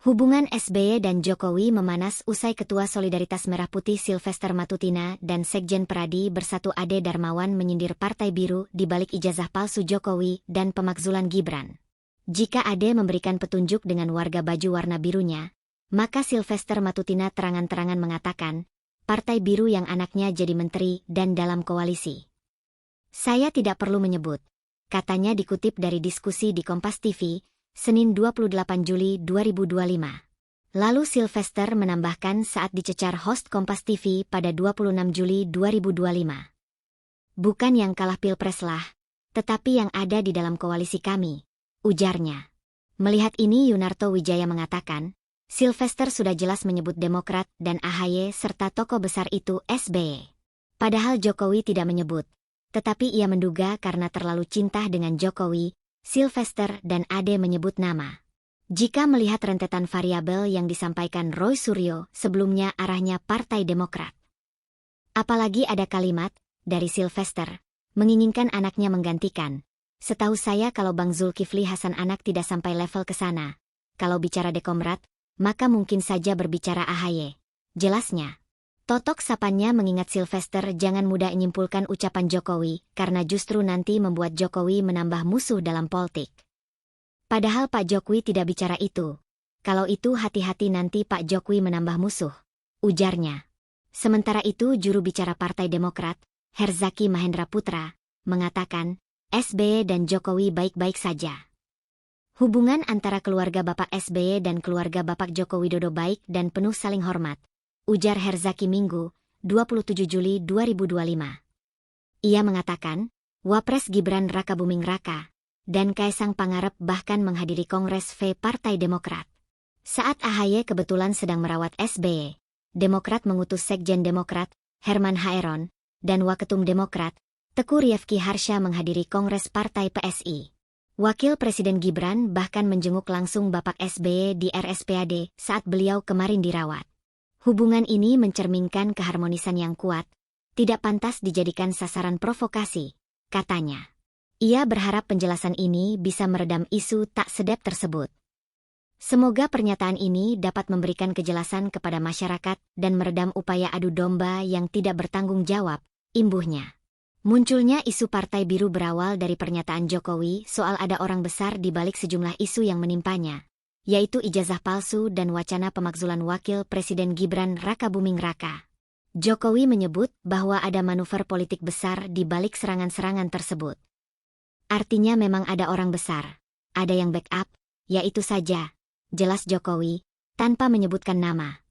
Hubungan SBY dan Jokowi memanas usai Ketua Solidaritas Merah Putih Sylvester Matutina dan Sekjen Peradi Bersatu Ade Darmawan menyindir Partai Biru di balik ijazah palsu Jokowi dan pemakzulan Gibran. Jika Ade memberikan petunjuk dengan warga baju warna birunya, maka Sylvester Matutina terangan-terangan mengatakan, Partai Biru yang anaknya jadi menteri dan dalam koalisi. Saya tidak perlu menyebut, katanya dikutip dari diskusi di Kompas TV, Senin 28 Juli 2025. Lalu Sylvester menambahkan saat dicecar host Kompas TV pada 26 Juli 2025. Bukan yang kalah pilpres lah, tetapi yang ada di dalam koalisi kami, ujarnya. Melihat ini Yunarto Wijaya mengatakan, Sylvester sudah jelas menyebut Demokrat dan AHY serta tokoh besar itu SBY. Padahal Jokowi tidak menyebut, tetapi ia menduga karena terlalu cinta dengan Jokowi, Sylvester dan Ade menyebut nama. Jika melihat rentetan variabel yang disampaikan Roy Suryo sebelumnya arahnya Partai Demokrat. Apalagi ada kalimat, dari Sylvester, menginginkan anaknya menggantikan. Setahu saya kalau Bang Zulkifli Hasan anak tidak sampai level ke sana. Kalau bicara Dekomrat, maka mungkin saja berbicara AHY. Jelasnya. Totok sapannya mengingat Sylvester jangan mudah menyimpulkan ucapan Jokowi, karena justru nanti membuat Jokowi menambah musuh dalam politik. Padahal Pak Jokowi tidak bicara itu. Kalau itu hati-hati nanti Pak Jokowi menambah musuh, ujarnya. Sementara itu juru bicara Partai Demokrat, Herzaki Mahendra Putra, mengatakan, SBY dan Jokowi baik-baik saja. Hubungan antara keluarga Bapak SBY dan keluarga Bapak Joko Widodo baik dan penuh saling hormat, ujar Herzaki Minggu, 27 Juli 2025. Ia mengatakan, Wapres Gibran Raka Buming Raka dan Kaisang Pangarep bahkan menghadiri Kongres V Partai Demokrat. Saat AHY kebetulan sedang merawat SBY, Demokrat mengutus Sekjen Demokrat, Herman Haeron, dan Waketum Demokrat, Teku Rifki Harsha menghadiri Kongres Partai PSI. Wakil Presiden Gibran bahkan menjenguk langsung Bapak SBY di RSPAD saat beliau kemarin dirawat. Hubungan ini mencerminkan keharmonisan yang kuat, tidak pantas dijadikan sasaran provokasi, katanya. Ia berharap penjelasan ini bisa meredam isu tak sedap tersebut. Semoga pernyataan ini dapat memberikan kejelasan kepada masyarakat dan meredam upaya adu domba yang tidak bertanggung jawab, imbuhnya. Munculnya isu Partai Biru berawal dari pernyataan Jokowi soal ada orang besar di balik sejumlah isu yang menimpanya, yaitu ijazah palsu dan wacana pemakzulan Wakil Presiden Gibran Raka Buming Raka. Jokowi menyebut bahwa ada manuver politik besar di balik serangan-serangan tersebut. Artinya memang ada orang besar, ada yang backup, yaitu saja, jelas Jokowi, tanpa menyebutkan nama.